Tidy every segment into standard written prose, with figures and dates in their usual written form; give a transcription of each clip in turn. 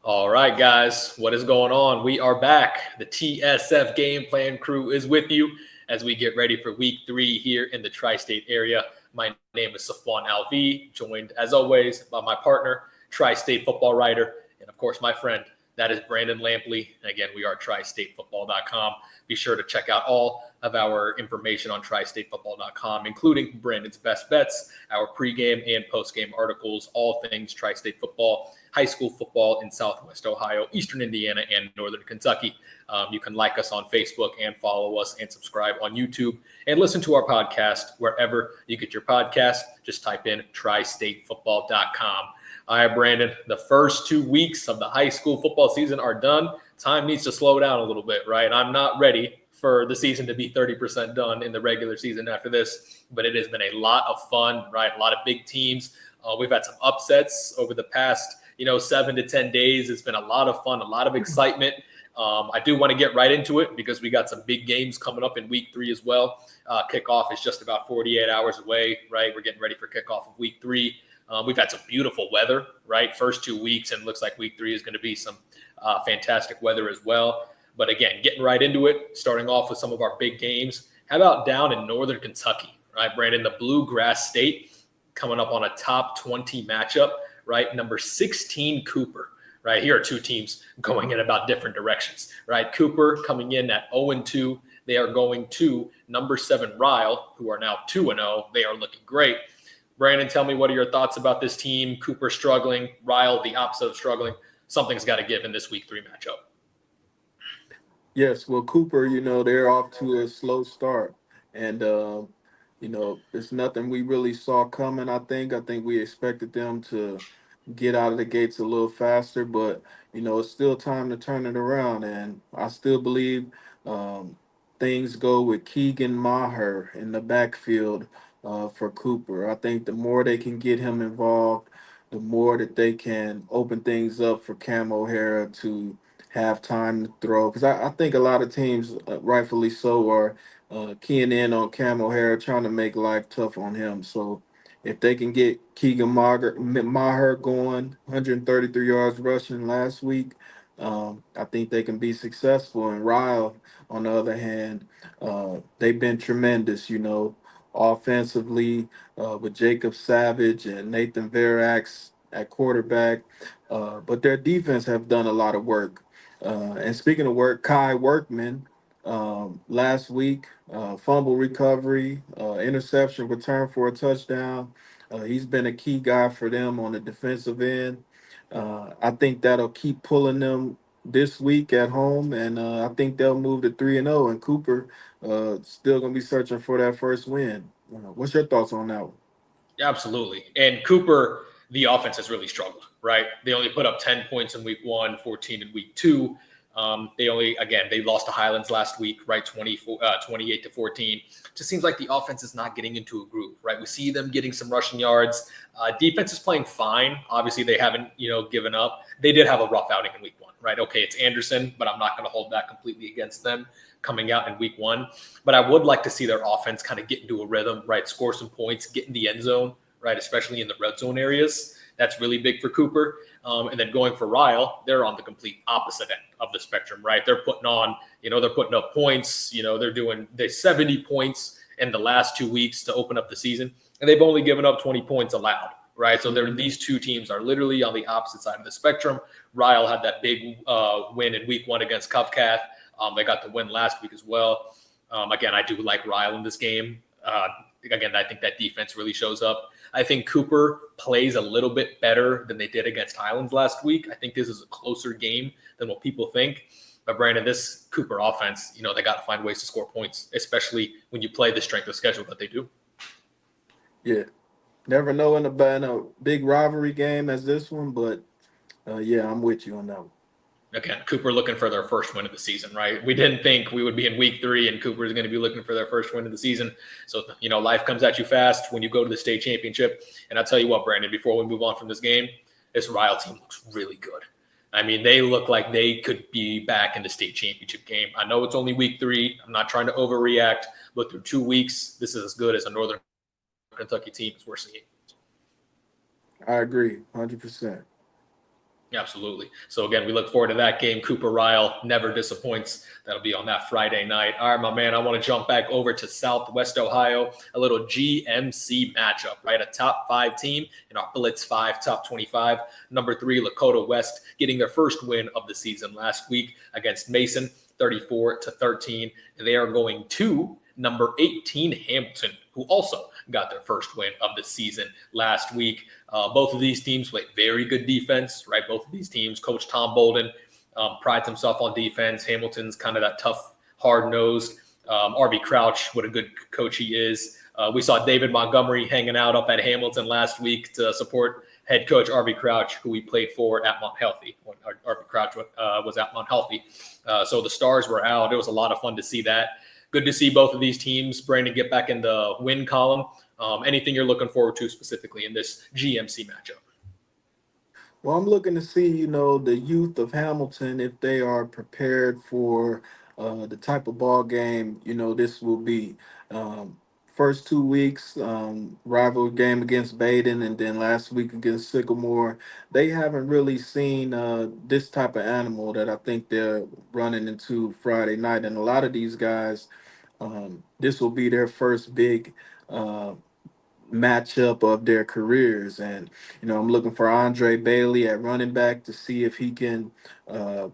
All right, guys, what is going on? We are back. The TSF GamePlan crew is with you as we get ready for week 3 here in the tri-state area. My name is Safwan Alvi, joined as always by my partner, Tri-State football writer, and of course my friend, that is Brandon Lampley. And again, we are TriStateFootball.com. Be sure to check out all of our information on TriStateFootball.com, including Brandon's best bets, our pregame and postgame articles, all things Tri-State football, high school football in Southwest Ohio, Eastern Indiana, and Northern Kentucky. You can like us on Facebook and follow us and subscribe on YouTube and listen to our podcast wherever you get your podcast. Just type in TriStateFootball.com. All right, Brandon, the first 2 weeks of the high school football season are done. Time needs to slow down a little bit, right? I'm not ready for the season to be 30% done in the regular season after this, but it has been a lot of fun, right? A lot of big teams. We've had some upsets over the past, 7 to 10 days. It's been a lot of fun, a lot of excitement. I do want to get right into it because we got some big games coming up in week 3 as well. Kickoff is just about 48 hours away, right? We're getting ready for kickoff of week 3. We've had some beautiful weather, right? First 2 weeks, and it looks like week 3 is going to be some fantastic weather as well. But again, getting right into it, starting off with some of our big games. How about down in Northern Kentucky, right, Brandon? The Bluegrass State coming up on a top 20 matchup, right? Number 16, Cooper, right? Here are two teams going in about different directions, right? Cooper coming in at 0-2. They are going to number 7, Ryle, who are now 2-0. They are looking great. Brandon, tell me, what are your thoughts about this team? Cooper struggling, Ryle the opposite of struggling. Something's got to give in this week 3 matchup. Yes, well, Cooper, they're off to a slow start. And, it's nothing we really saw coming, I think. I think we expected them to get out of the gates a little faster, but, it's still time to turn it around. And I still believe things go with Keegan Maher in the backfield for Cooper. I think the more they can get him involved, the more that they can open things up for Cam O'Hara to have time to throw. Because I think a lot of teams, rightfully so, are keying in on Cam O'Hara, trying to make life tough on him. So if they can get Maher going, 133 yards rushing last week, I think they can be successful. And Ryle, on the other hand, they've been tremendous, offensively with Jacob Savage and Nathan Verax at quarterback. But their defense have done a lot of work. And speaking of work, Kai Workman last week, fumble recovery, interception, return for a touchdown. He's been a key guy for them on the defensive end. I think that'll keep pulling them this week at home, and I think they'll move to 3-0. And Cooper still gonna be searching for that first win. What's your thoughts on that one? Absolutely. And Cooper, the offense has really struggled, right? They only put up 10 points in week 1, 14 in week 2. They lost to Highlands last week, right? 28-14. Just seems like the offense is not getting into a groove, right? We see them getting some rushing yards. Defense is playing fine. Obviously, they haven't, given up. They did have a rough outing in week 1, right? Okay, it's Anderson, but I'm not going to hold that completely against them coming out in week 1. But I would like to see their offense kind of get into a rhythm, right? Score some points, get in the end zone, right? Especially in the red zone areas. That's really big for Cooper. And then going for Ryle, they're on the complete opposite end of the spectrum, right? They're putting up points. They're 70 points in the last 2 weeks to open up the season, and they've only given up 20 points allowed, right? So these two teams are literally on the opposite side of the spectrum. Ryle had that big win in week 1 against Covcath. They got the win last week as well. Again, I do like Ryle in this game. Again, I think that defense really shows up. I think Cooper plays a little bit better than they did against Highlands last week. I think this is a closer game than what people think. But Brandon, this Cooper offense, they got to find ways to score points, especially when you play the strength of schedule that they do. Yeah, never know in a big rivalry game as this one, but yeah, I'm with you on that one. Again, Cooper looking for their first win of the season, right? We didn't think we would be in week 3 and Cooper is going to be looking for their first win of the season. So, life comes at you fast when you go to the state championship. And I'll tell you what, Brandon, before we move on from this game, this Ryle team looks really good. I mean, they look like they could be back in the state championship game. I know it's only week 3. I'm not trying to overreact, but through 2 weeks, this is as good as a Northern Kentucky team as we're seeing. I agree, 100%. Absolutely. So again, we look forward to that game. Cooper Ryle never disappoints. That'll be on that Friday night. All right, my man, I want to jump back over to Southwest Ohio, a little GMC matchup, right? A top 5 team in our Blitz 5 top 25. Number 3, Lakota West, getting their first win of the season last week against Mason, 34-13. And they are going to number 18, Hamilton, who also got their first win of the season last week. Both of these teams play very good defense, right? Both of these teams, Coach Tom Bolden prides himself on defense. Hamilton's kind of that tough, hard-nosed. Arby Crouch, what a good coach he is. We saw David Montgomery hanging out up at Hamilton last week to support head coach Arby Crouch, who we played for at Mount Healthy when Arby Crouch was at Mount Healthy. So the stars were out. It was a lot of fun to see that. Good to see both of these teams, Brandon, get back in the win column. Anything you're looking forward to specifically in this GMC matchup? Well, I'm looking to see, the youth of Hamilton, if they are prepared for the type of ball game, this will be. First 2 weeks, rival game against Baden, and then last week against Sycamore. They haven't really seen this type of animal that I think they're running into Friday night. And a lot of these guys, this will be their first big matchup of their careers. And, I'm looking for Andre Bailey at running back to see if he can uh,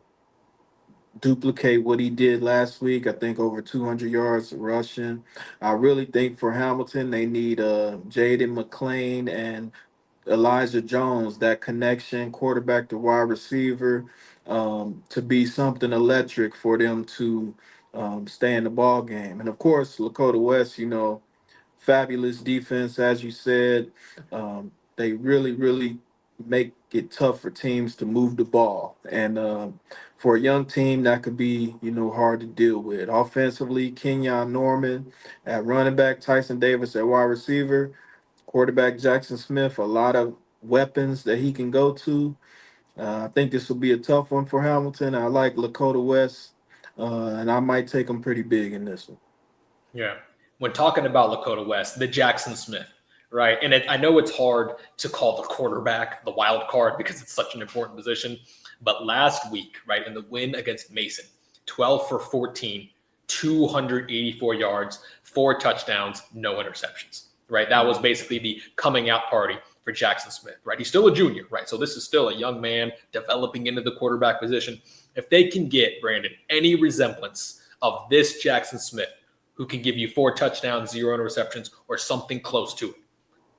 duplicate what he did last week. I think over 200 yards rushing. I really think for Hamilton, they need Jaden McLean and Elijah Jones, that connection, quarterback to wide receiver, to be something electric for them to stay in the ball game. And of course, Lakota West, fabulous defense, as you said. They really, really make it tough for teams to move the ball. And for a young team, that could be, hard to deal with. Offensively, Kenyon Norman at running back, Tyson Davis at wide receiver, quarterback Jackson Smith, a lot of weapons that he can go to. I think this will be a tough one for Hamilton. I like Lakota West, and I might take them pretty big in this one. Yeah. When talking about Lakota West, the Jackson Smith, right? And I know it's hard to call the quarterback the wild card because it's such an important position. But last week, right, in the win against Mason, 12 for 14, 284 yards, 4 touchdowns, no interceptions, right? That was basically the coming out party for Jackson Smith, right? He's still a junior, right? So this is still a young man developing into the quarterback position. If they can get, Brandon, any resemblance of this Jackson Smith, who can give you 4 touchdowns, 0 interceptions, or something close to it,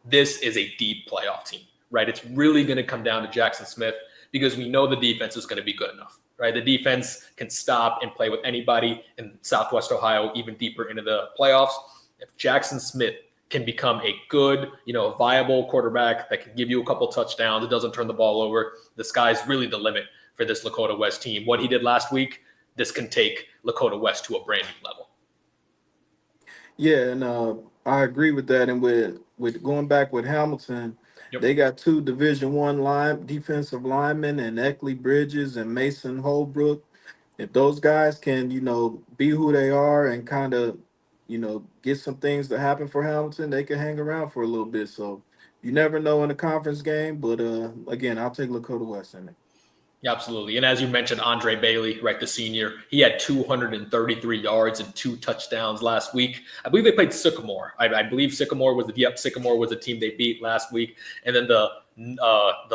this is a deep playoff team, right? It's really going to come down to Jackson Smith because we know the defense is going to be good enough, right? The defense can stop and play with anybody in Southwest Ohio, even deeper into the playoffs. If Jackson Smith can become a good, viable quarterback that can give you a couple touchdowns, it doesn't turn the ball over, the sky's really the limit for this Lakota West team. What he did last week, this can take Lakota West to a brand new level. Yeah, and I agree with that. And with going back with Hamilton, Yep. they got 2 Division I defensive linemen, and Eckley Bridges and Mason Holbrook. If those guys can, be who they are and kind of, get some things to happen for Hamilton, they can hang around for a little bit. So you never know in a conference game, but again, I'll take Lakota West in it. Yeah, absolutely. And as you mentioned, Andre Bailey, right, the senior, he had 233 yards and 2 touchdowns last week. I believe they played Sycamore. I believe Sycamore was the team they beat last week. And then the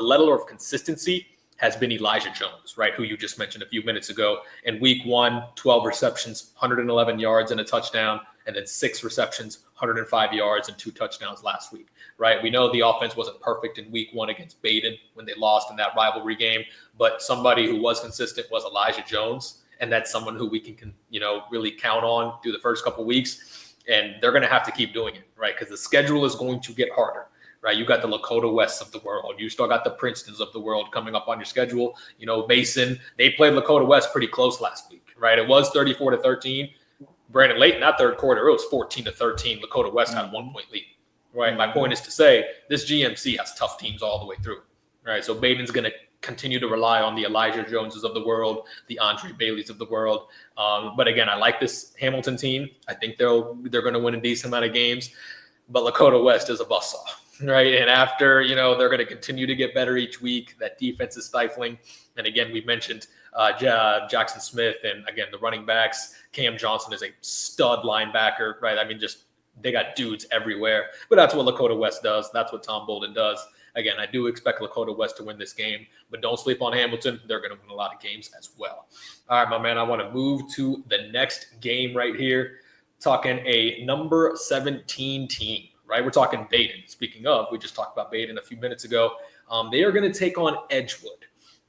level of consistency has been Elijah Jones, right, who you just mentioned a few minutes ago. In week 1, 12 receptions, 111 yards and a touchdown, and then 6 receptions, 105 yards and 2 touchdowns last week, right? We know the offense wasn't perfect in week 1 against Baden when they lost in that rivalry game, but somebody who was consistent was Elijah Jones, and that's someone who we can really count on through the first couple of weeks, and they're going to have to keep doing it, right? Because the schedule is going to get harder, right? You got the Lakota Wests of the world. You still got the Princetons of the world coming up on your schedule. Mason, they played Lakota West pretty close last week, right? It was 34-13. Brandon, late in that third quarter, it was 14-13. Lakota West had a 1-point lead, right? My point is to say this GMC has tough teams all the way through, right? So Baden's going to continue to rely on the Elijah Joneses of the world, the Andre Baileys of the world. But again, I like this Hamilton team. I think they're going to win a decent amount of games, but Lakota West is a buzzsaw. right? And after, they're going to continue to get better each week. That defense is stifling. And again, we mentioned Jackson Smith and, again, the running backs. Cam Johnson is a stud linebacker, right? I mean, just they got dudes everywhere. But that's what Lakota West does. That's what Tom Bolden does. Again, I do expect Lakota West to win this game, but don't sleep on Hamilton. They're going to win a lot of games as well. All right, my man, I want to move to the next game right here. Talking a number 17 team, right? We're talking Baden. Speaking of, we just talked about Baden a few minutes ago. They are going to take on Edgewood.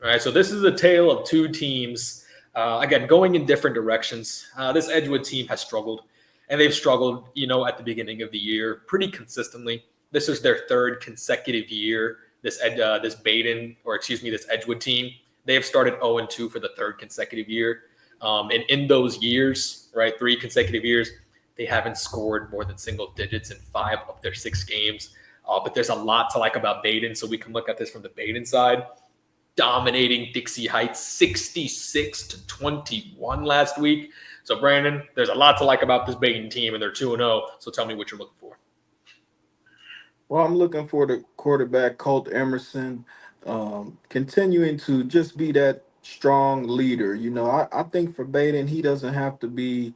All right, so this is a tale of two teams, again, going in different directions. This Edgewood team has struggled, and they've struggled, at the beginning of the year pretty consistently. This is their third consecutive year. This Edgewood team, they have started 0-2 for the third consecutive year. And in those years, right, 3 consecutive years, they haven't scored more than single digits in 5 of their 6 games. But there's a lot to like about Baden, so we can look at this from the Baden side. Dominating Dixie Heights 66-21 last week. So, Brandon, there's a lot to like about this Baden team, and they're 2-0. So tell me what you're looking for. Well, I'm looking for the quarterback, Colt Emerson, continuing to just be that strong leader. I think for Baden, he doesn't have to be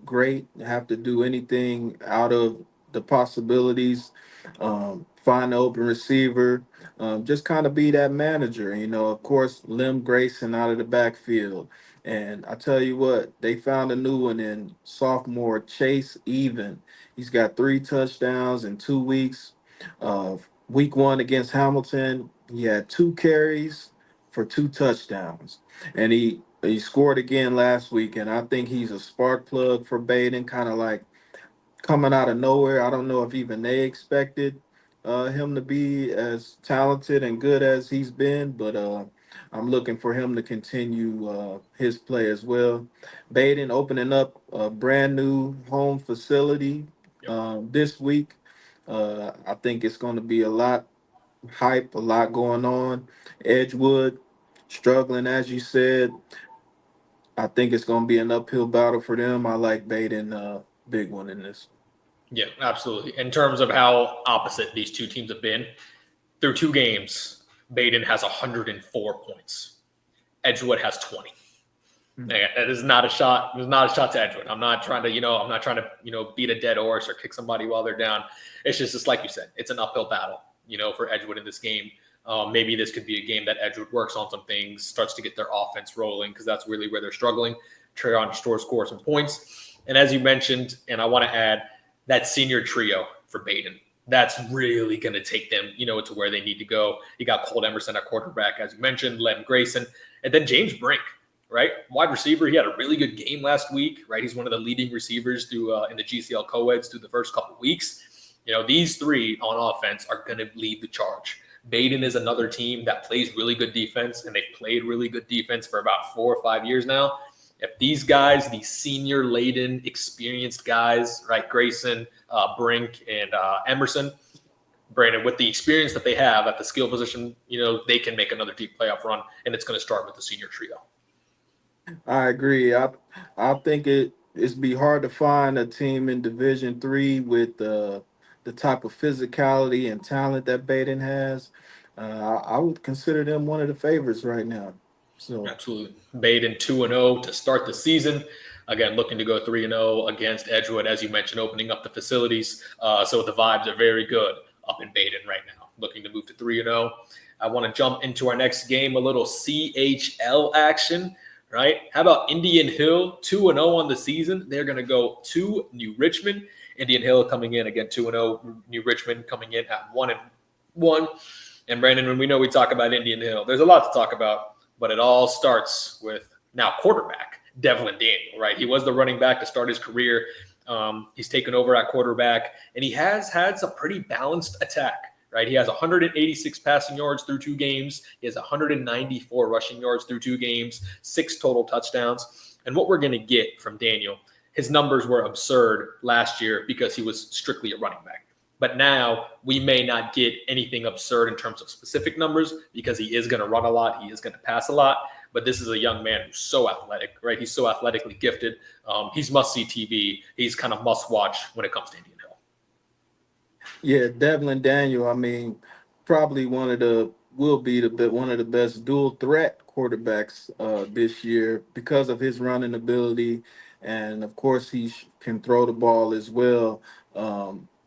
great, have to do anything out of the possibilities, find the open receiver, just kind of be that manager. Of course, Lim Grayson out of the backfield. And I tell you what, they found a new one in sophomore Chase Even. He's got 3 touchdowns in 2 weeks. Week 1 against Hamilton, he had 2 carries for 2 touchdowns, and he scored again last week. And I think he's a spark plug for Baden, kind of like coming out of nowhere. I don't know if even they expected him to be as talented and good as he's been, but I'm looking for him to continue his play as well. Baden opening up a brand new home facility this week. I think it's going to be a lot hype, a lot going on. Edgewood struggling, as you said. I think it's going to be an uphill battle for them. I like Baden, big one in this. Yeah, absolutely. In terms of how opposite these two teams have been, through 2 games, Baden has 104 points. Edgewood has 20. It is not a shot. It is not a shot to Edgewood. I'm not trying to, beat a dead horse or kick somebody while they're down. It's just like you said, it's an uphill battle, for Edgewood in this game. Maybe this could be a game that Edgewood works on some things, starts to get their offense rolling, because that's really where they're struggling. Treyon scores some points. And as you mentioned, and I want to add, that senior trio for Baden, that's really going to take them, to where they need to go. You got Colt Emerson at quarterback, as you mentioned, Lem Grayson, and then James Brink, right? Wide receiver. He had a really good game last week, right? He's one of the leading receivers through in the GCL co-eds through the first couple of weeks. These 3 on offense are going to lead the charge. Baden is another team that plays really good defense, and they've played really good defense for about 4 or 5 years now. If these guys, these senior-laden, experienced guys, right, Grayson, Brink, and Emerson, Brandon, with the experience that they have at the skill position, they can make another deep playoff run, and it's going to start with the senior trio. I agree. I think it's be hard to find a team in Division 3 with the type of physicality and talent that Baden has. I would consider them one of the favorites right now. So Absolutely. Baden 2-0 to start the season. Again, looking to go 3-0 against Edgewood, as you mentioned, opening up the facilities. So the vibes are very good up in Baden right now. Looking to move to 3-0. I want to jump into our next game, a little CHL action, right? How about Indian Hill 2-0 on the season? They're going to go to New Richmond. Indian Hill coming in again 2-0. New Richmond coming in at 1-1. And Brandon, when we talk about Indian Hill, there's a lot to talk about. But it all starts with now quarterback, Devlin Daniel, right? He was the running back to start his career. He's taken over at quarterback, and he has had some pretty balanced attack, right? He has 186 passing yards through 2 games. He has 194 rushing yards through 2 games, 6 total touchdowns. And what we're going to get from Daniel, his numbers were absurd last year because he was strictly a running back. But now we may not get anything absurd in terms of specific numbers because he is going to run a lot. He is going to pass a lot. But this is a young man who's so athletic, right? He's so athletically gifted. He's must-see TV. He's kind of must-watch when it comes to Indian Hill. Yeah, Devlin Daniel. I mean, probably one of the best dual threat quarterbacks this year because of his running ability, and of course can throw the ball as well.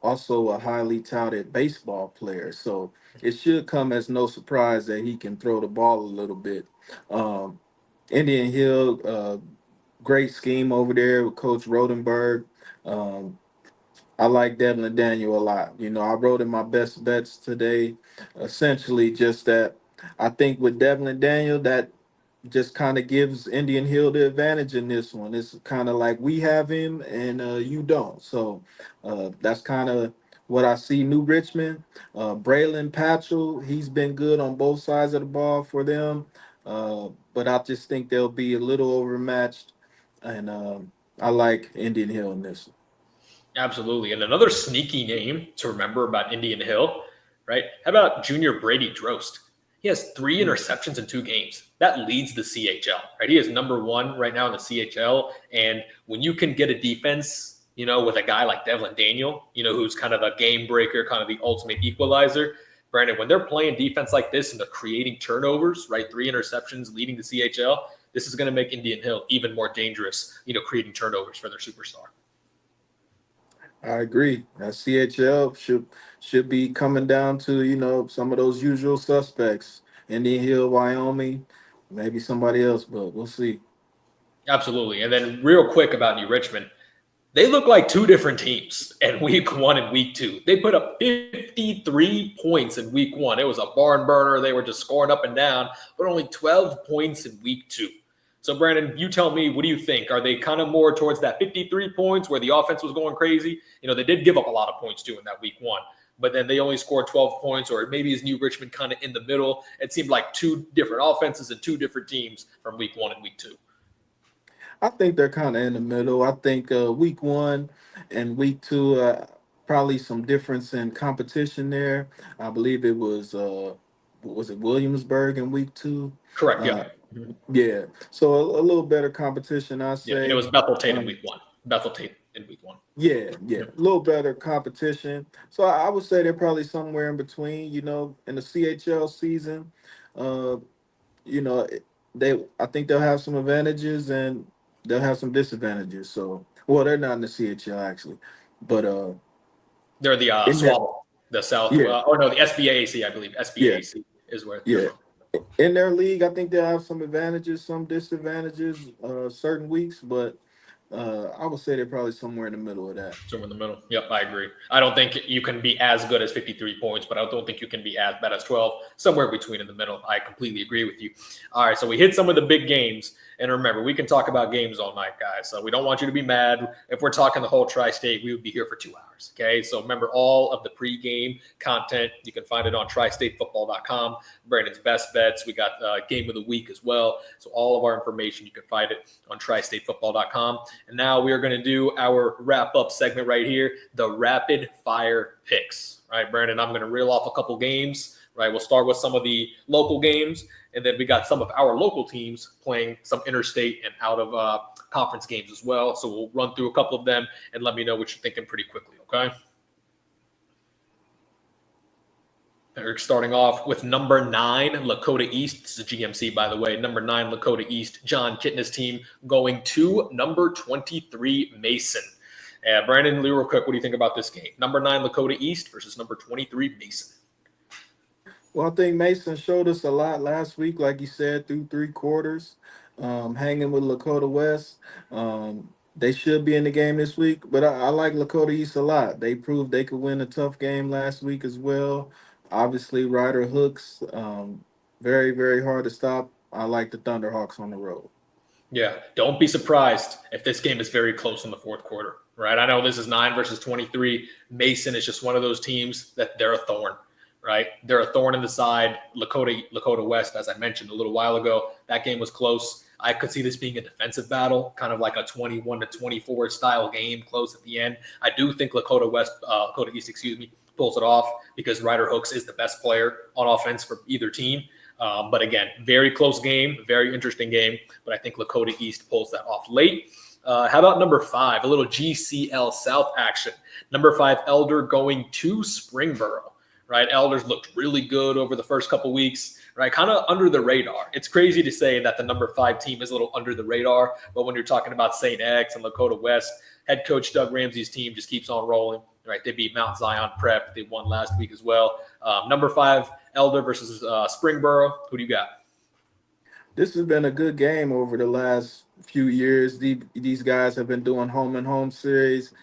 Also, a highly touted baseball player, so it should come as no surprise that he can throw the ball a little bit. Um, Indian Hill, great scheme over there with Coach Rodenberg. Um, I like Devlin Daniel a lot. You know, I wrote in my best bets today, essentially just that I think with Devlin Daniel, that just kind of gives Indian Hill the advantage in this one. It's kind of like we have him and you don't. So that's kind of what I see. New Richmond, Braylon Patchell, he's been good on both sides of the ball for them. But I just think they'll be a little overmatched. And I like Indian Hill in this one. Absolutely. And another sneaky name to remember about Indian Hill, right? How about Junior Brady Drost? He has 3 interceptions in 2 games. That leads the CHL, right? He is number 1 right now in the CHL. And when you can get a defense, with a guy like Devlin Daniel, who's kind of a game breaker, kind of the ultimate equalizer, Brandon, when they're playing defense like this and they're creating turnovers, right? 3 interceptions leading the CHL, this is going to make Indian Hill even more dangerous, creating turnovers for their superstar. I agree. That CHL should be coming down to, some of those usual suspects. Indian Hill, Wyoming, maybe somebody else, but we'll see. Absolutely. And then real quick about New Richmond, they look like 2 different teams in week 1 and week 2. They put up 53 points in week 1. It was a barn burner. They were just scoring up and down, but only 12 points in week 2. So, Brandon, you tell me, what do you think? Are they kind of more towards that 53 points where the offense was going crazy? They did give up a lot of points too in that week 1, but then they only scored 12 points, or maybe is New Richmond kind of in the middle? It seemed like 2 different offenses and 2 different teams from week 1 and week 2. I think they're kind of in the middle. I think week 1 and week 2, probably some difference in competition there. I believe it was it Williamsburg in week 2? Correct. Yeah. Uh, yeah. So a little better competition, I Yeah. And it say. was Bethel Tate in Um, week 1. Bethel Tate in week 1. Yeah, a little better competition. So I would say they're probably somewhere in between. In the CHL season, uh, you know, it- I think they'll have some advantages and they'll have some disadvantages. So, well, they're not in the CHL actually, but They're the in their Swabble, the South, yeah, or no, the SBAAC, I believe. yeah, SBAAC is where they're yeah, from. in their league, I think they'll have some advantages, some disadvantages, certain weeks, but I would say they're probably somewhere in the middle of that. Somewhere in the middle. Yep, I agree. I don't think you can be as good as 53 points, but I don't think you can be as bad as 12. Somewhere between in the middle. I completely agree with you. All right, so we hit some of the big games. And remember, we can talk about games all night, guys. So we don't want you to be mad. If we're talking the whole Tri-State, we would be here for 2 hours. Okay, so remember all of the pregame content. You can find it on TriStateFootball.com. Brandon's best bets. We got game of the week as well. So all of our information, you can find it on TriStateFootball.com. And now we are going to do our wrap-up segment right here, the rapid fire picks. All right, Brandon, I'm going to reel off a couple games. Right, we'll start with some of the local games, and then we got some of our local teams playing some interstate and out of conference games as well. So we'll run through a couple of them and let me know what you're thinking pretty quickly, okay? Eric, starting off with number 9, Lakota East. This is GMC, by the way. Number 9, Lakota East, John Kitna's team, going to number 23, Mason. Brandon, real quick, what do you think about this game? Number 9, Lakota East versus number 23, Mason. Well, I think Mason showed us a lot last week, like you said, through 3 quarters, hanging with Lakota West. They should be in the game this week, but I like Lakota East a lot. They proved they could win a tough game last week as well. Obviously, Ryder Hooks, very, very hard to stop. I like the Thunderhawks on the road. Yeah, don't be surprised if this game is very close in the fourth quarter, right? I know this is 9 versus 23. Mason is just one of those teams that they're a thorn, right? They're a thorn in the side. Lakota West, as I mentioned a little while ago, that game was close. I could see this being a defensive battle, kind of like a 21-24 style game, close at the end. I do think Lakota East, pulls it off because Ryder Hooks is the best player on offense for either team. But again, very close game, very interesting game. But I think Lakota East pulls that off late. How about number 5, a little GCL South action? Number 5, Elder going to Springboro, right? Elders looked really good over the first couple weeks, right? Kind of under the radar. It's crazy to say that the number 5 team is a little under the radar, but when you're talking about St. X and Lakota West, head coach Doug Ramsey's team just keeps on rolling, right? They beat Mount Zion Prep. They won last week as well. Number 5, Elder versus Springboro. Who do you got? This has been a good game over the last few years. These guys have been doing home and home series.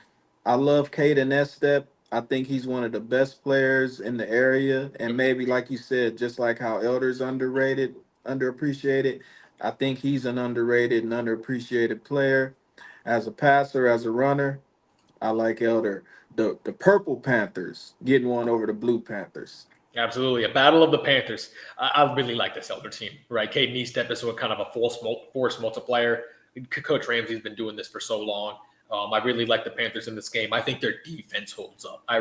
I love Caden Estep. I think he's one of the best players in the area. And maybe, like you said, just like how Elder's underrated, underappreciated, I think he's an underrated and underappreciated player. As a passer, as a runner, I like Elder. The Purple Panthers getting one over the Blue Panthers. Absolutely. A battle of the Panthers. I really like this Elder team, right? Caden Estep is kind of a force multiplier. Coach Ramsey's been doing this for so long. I really like the Panthers in this game. I think their defense holds up. I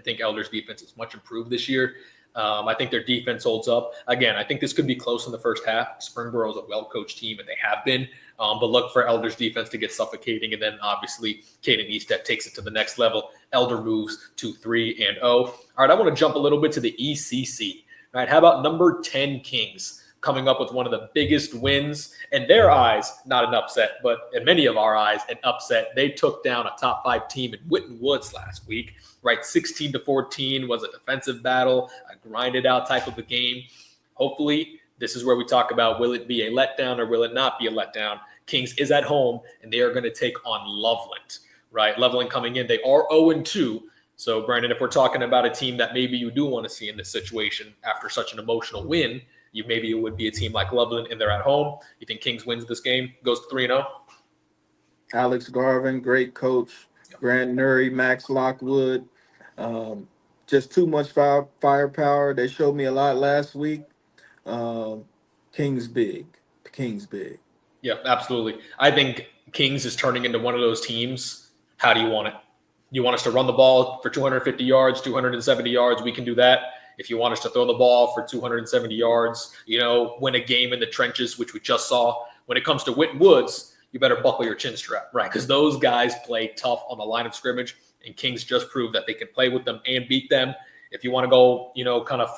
think Elder's defense is much improved this year. I think their defense holds up. Again, I think this could be close in the first half. Springboro is a well-coached team, and they have been. But look for Elder's defense to get suffocating, and then obviously Caden Estep takes it to the next level. Elder moves to 3-0. All right, I want to jump a little bit to the ECC. All right, how about number 10 Kings coming up with one of the biggest wins in their eyes, not an upset, but in many of our eyes, an upset. They took down a top 5 team in Winton Woods last week, right? 16-14 was a defensive battle, a grinded out type of a game. Hopefully, this is where we talk about, will it be a letdown or will it not be a letdown? Kings is at home, and they are going to take on Loveland, right? Loveland coming in, they are 0-2. So, Brandon, if we're talking about a team that maybe you do want to see in this situation after such an emotional win, maybe it would be a team like Loveland, and they're at home. You think Kings wins this game, goes to 3-0? Alex Garvin, great coach. Grant Nuri, Max Lockwood. Just too much firepower. They showed me a lot last week. Kings big. Kings big. Yeah, absolutely. I think Kings is turning into one of those teams. How do you want it? You want us to run the ball for 250 yards, 270 yards? We can do that. If you want us to throw the ball for 270 yards, win a game in the trenches, which we just saw. When it comes to Winton Woods, you better buckle your chin strap, right? Because those guys play tough on the line of scrimmage, and Kings just proved that they can play with them and beat them. If you want to go, kind of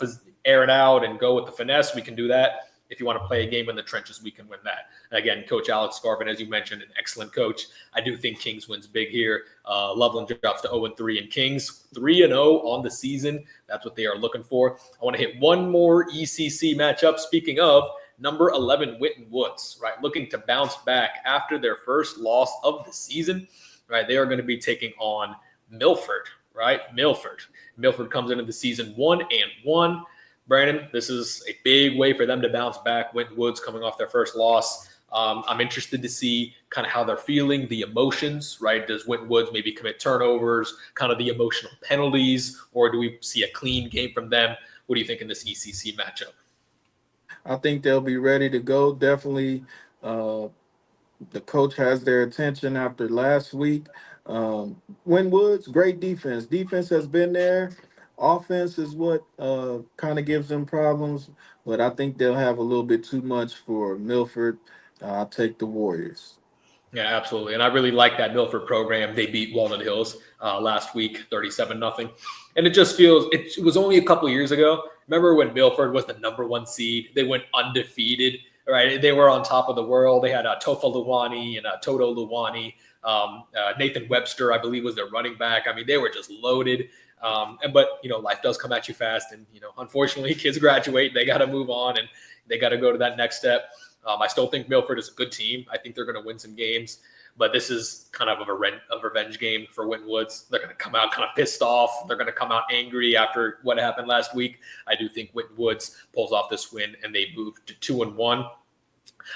air it out and go with the finesse, we can do that. If you want to play a game in the trenches, we can win that. And again, Coach Alex Garvin, as you mentioned, an excellent coach. I do think Kings wins big here. Loveland drops to 0-3, and Kings 3-0 on the season. That's what they are looking for. I want to hit one more ECC matchup. Speaking of, number 11, Winton Woods, right? Looking to bounce back after their first loss of the season, right? They are going to be taking on Milford, right? Milford comes into the season 1-1. Brandon, this is a big way for them to bounce back. Winton Woods coming off their first loss. I'm interested to see kind of how they're feeling, the emotions, right? Does Winton Woods maybe commit turnovers, kind of the emotional penalties, or do we see a clean game from them? What do you think in this ECC matchup? I think they'll be ready to go. Definitely, the coach has their attention after last week. Winton Woods, great defense. Defense has been there. Offense is what kind of gives them problems, but I think they'll have a little bit too much for Milford. I'll take the Warriors. Yeah, absolutely. And I really like that Milford program. They beat Walnut Hills last week, 37-0. And it just feels, it was only a couple of years ago. Remember when Milford was the number 1 seed? They went undefeated, right? They were on top of the world. They had Tofa Luwani and Toto Luwani. Nathan Webster, I believe, was their running back. I mean, they were just loaded. But life does come at you fast. And, unfortunately, kids graduate. They got to move on, and they got to go to that next step. I still think Milford is a good team. I think they're going to win some games. But this is kind of a revenge game for Winton Woods. They're going to come out kind of pissed off. They're going to come out angry after what happened last week. I do think Winton Woods pulls off this win, and they move to 2-1.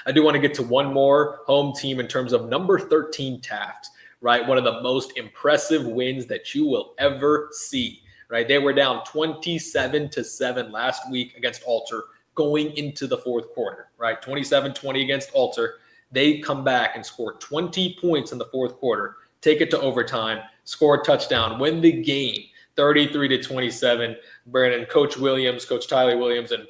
I do want to get to one more home team in terms of number 13 Taft, right? One of the most impressive wins that you will ever see, right? They were down 27-7 last week against Alter going into the fourth quarter, right? 27-20 against Alter. They come back and score 20 points in the fourth quarter, take it to overtime, score a touchdown, win the game 33-27. Brandon, Coach Tyler Williams, and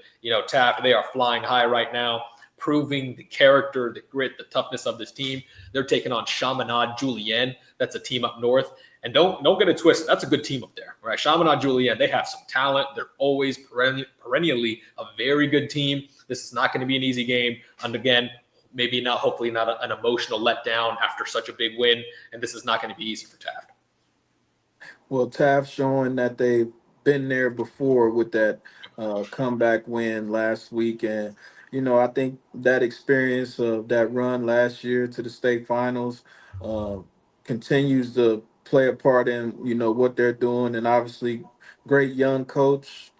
Taft, they are flying high right now. proving the character, the grit, the toughness of this team. They're taking on Chaminade Julienne. That's a team up north. And don't get it twisted. That's a good team up there, right? Chaminade Julienne, they have some talent. They're always perennially a very good team. This is not going to be an easy game. And again, maybe not, hopefully not an emotional letdown after such a big win. And this is not going to be easy for Taft. Well, Taft showing that they've been there before with that comeback win last week. And, I think that experience of that run last year to the state finals uh, continues to play a part in, what they're doing. And obviously, great young coach,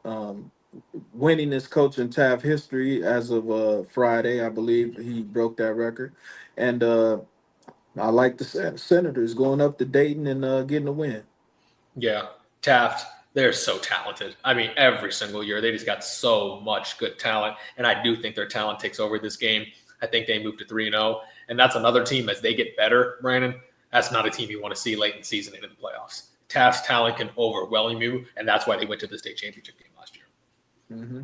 winning this coaching Taft history as of Friday. I believe he broke that record. And I like the Senators going up to Dayton and getting a win. Yeah, Taft, they're so talented. I mean, every single year, they just got so much good talent. And I do think their talent takes over this game. I think they move to 3-0. And that's another team as they get better, Brandon. That's not a team you want to see late in the season into the playoffs. Taft's talent can overwhelm you, and that's why they went to the state championship game last year. Mm-hmm.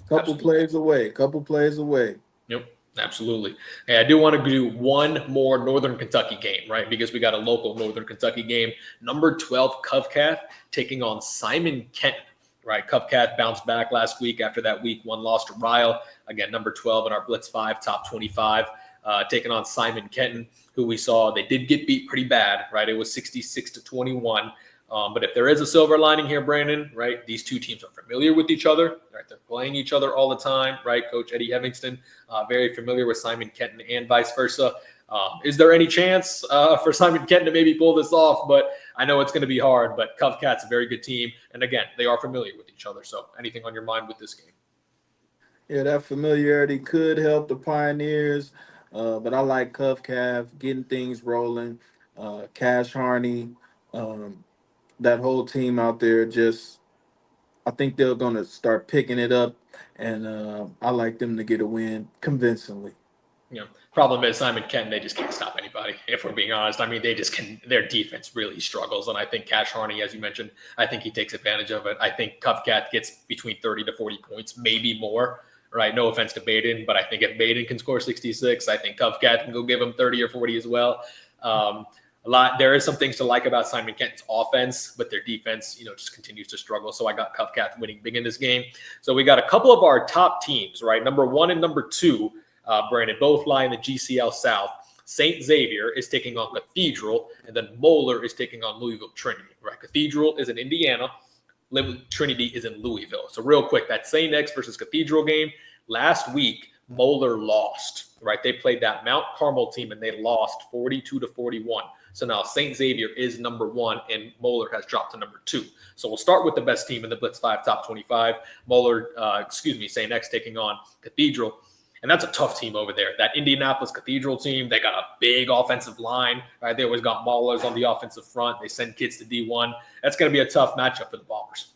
Couple plays away. Yep, absolutely. Hey, I do want to do one more Northern Kentucky game, right? Because we got a local Northern Kentucky game. Number 12, Covcath taking on Simon Kenton, right? Covcath bounced back last week after that week 1 loss to Ryle. Again, number 12 in our Blitz 5 top 25, taking on Simon Kenton, who we saw they did get beat pretty bad, right? It was 66-21. But if there is a silver lining here, Brandon, right, these two teams are familiar with each other, right? They're playing each other all the time, right? Coach Eddie Evanston, very familiar with Simon Kenton and vice versa. Is there any chance for Simon Kenton to maybe pull this off? But I know it's going to be hard, but Covcat's a very good team. And again, they are familiar with each other. So anything on your mind with this game? Yeah, that familiarity could help the Pioneers, but I like Covcat getting things rolling. Cash Harney, that whole team out there, just I think they're going to start picking it up, and I like them to get a win convincingly. Problem is Simon Kenton, they just can't stop anybody, if we're being honest. I mean, they just can, their defense really struggles. And I think Cash Harney, as you mentioned, I think he takes advantage of it. I think Covcat gets between 30 to 40 points, maybe more, right? No offense to Baden, but I think if Baden can score 66, I think Covcat can go give him 30 or 40 as well. There is some things to like about Simon Kenton's offense, but their defense, just continues to struggle. So I got Covcat winning big in this game. So we got a couple of our top teams, right? Number 1 and number 2, Brandon, both lie in the GCL South. St. Xavier is taking on Cathedral, and then Moeller is taking on Louisville Trinity, right? Cathedral is in Indiana. Trinity is in Louisville. So real quick, that St. X versus Cathedral game, last week, Moeller lost, right? They played that Mount Carmel team, and they lost 42-41. So now St. Xavier is number 1, and Moeller has dropped to number 2. So we'll start with the best team in the Blitz 5 top 25. St. X taking on Cathedral. And that's a tough team over there. That Indianapolis Cathedral team, they got a big offensive line, right? They always got maulers on the offensive front. They send kids to D1. That's going to be a tough matchup for the Bombers.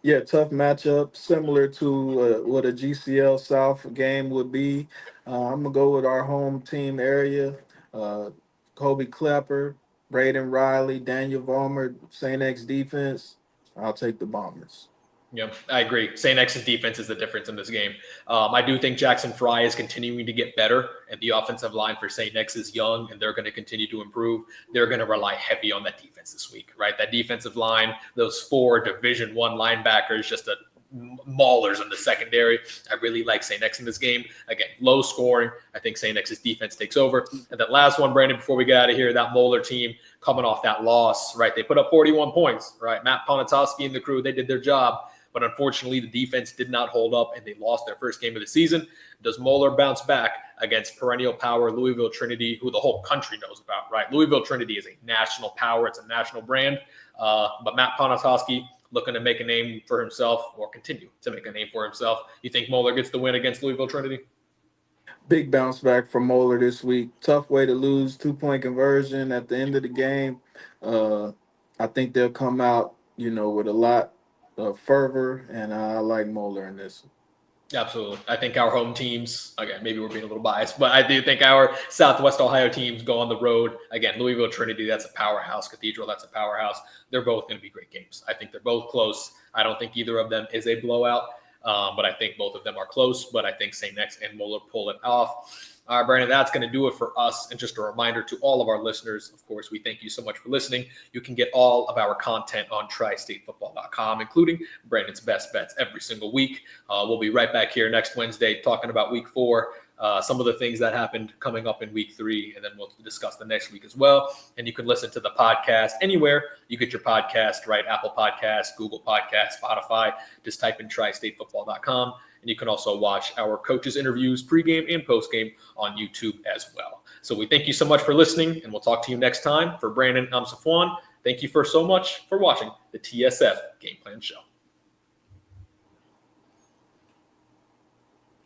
Yeah, tough matchup, similar to what a GCL South game would be. I'm going to go with our home team area. Kobe Klepper, Braden Riley, Daniel Vollmer, St. X defense. I'll take the Bombers. Yeah, I agree. St. X's defense is the difference in this game. I do think Jackson Fry is continuing to get better, and the offensive line for St. X is young, and they're going to continue to improve. They're going to rely heavy on that defense this week, right? That defensive line, those 4 Division I linebackers, just maulers in the secondary. I really like St. X in this game. Again, low scoring. I think St. X's defense takes over. And that last one, Brandon, before we get out of here, that Moeller team coming off that loss, right? They put up 41 points, right? Matt Ponatoski and the crew, they did their job. But unfortunately, the defense did not hold up, and they lost their first game of the season. Does Moeller bounce back against perennial power Louisville Trinity, who the whole country knows about, right? Louisville Trinity is a national power. It's a national brand. But Matt Ponatoski looking to make a name for himself, or continue to make a name for himself. You think Moeller gets the win against Louisville Trinity? Big bounce back from Moeller this week. Tough way to lose, 2-point conversion at the end of the game. I think they'll come out, with a lot of fervor, and I like Moeller in this. Absolutely. I think our home teams, again, maybe we're being a little biased, but I do think our Southwest Ohio teams go on the road. Again, Louisville Trinity, that's a powerhouse. Cathedral, that's a powerhouse. They're both going to be great games. I think they're both close. I don't think either of them is a blowout. But I think both of them are close. But I think St. X and Muller pull it off. All right, Brandon, that's going to do it for us. And just a reminder to all of our listeners, of course, we thank you so much for listening. You can get all of our content on TriStateFootball.com, including Brandon's best bets every single week. We'll be right back here next Wednesday talking about week 4, some of the things that happened coming up in week 3, and then we'll discuss the next week as well. And you can listen to the podcast anywhere you get your podcast, right? Apple Podcasts, Google Podcasts, Spotify. Just type in TriStateFootball.com. And you can also watch our coaches' interviews pregame and postgame on YouTube as well. So we thank you so much for listening, and we'll talk to you next time. For Brandon, I'm Safwan. Thank you so much for watching the TSF Game Plan Show.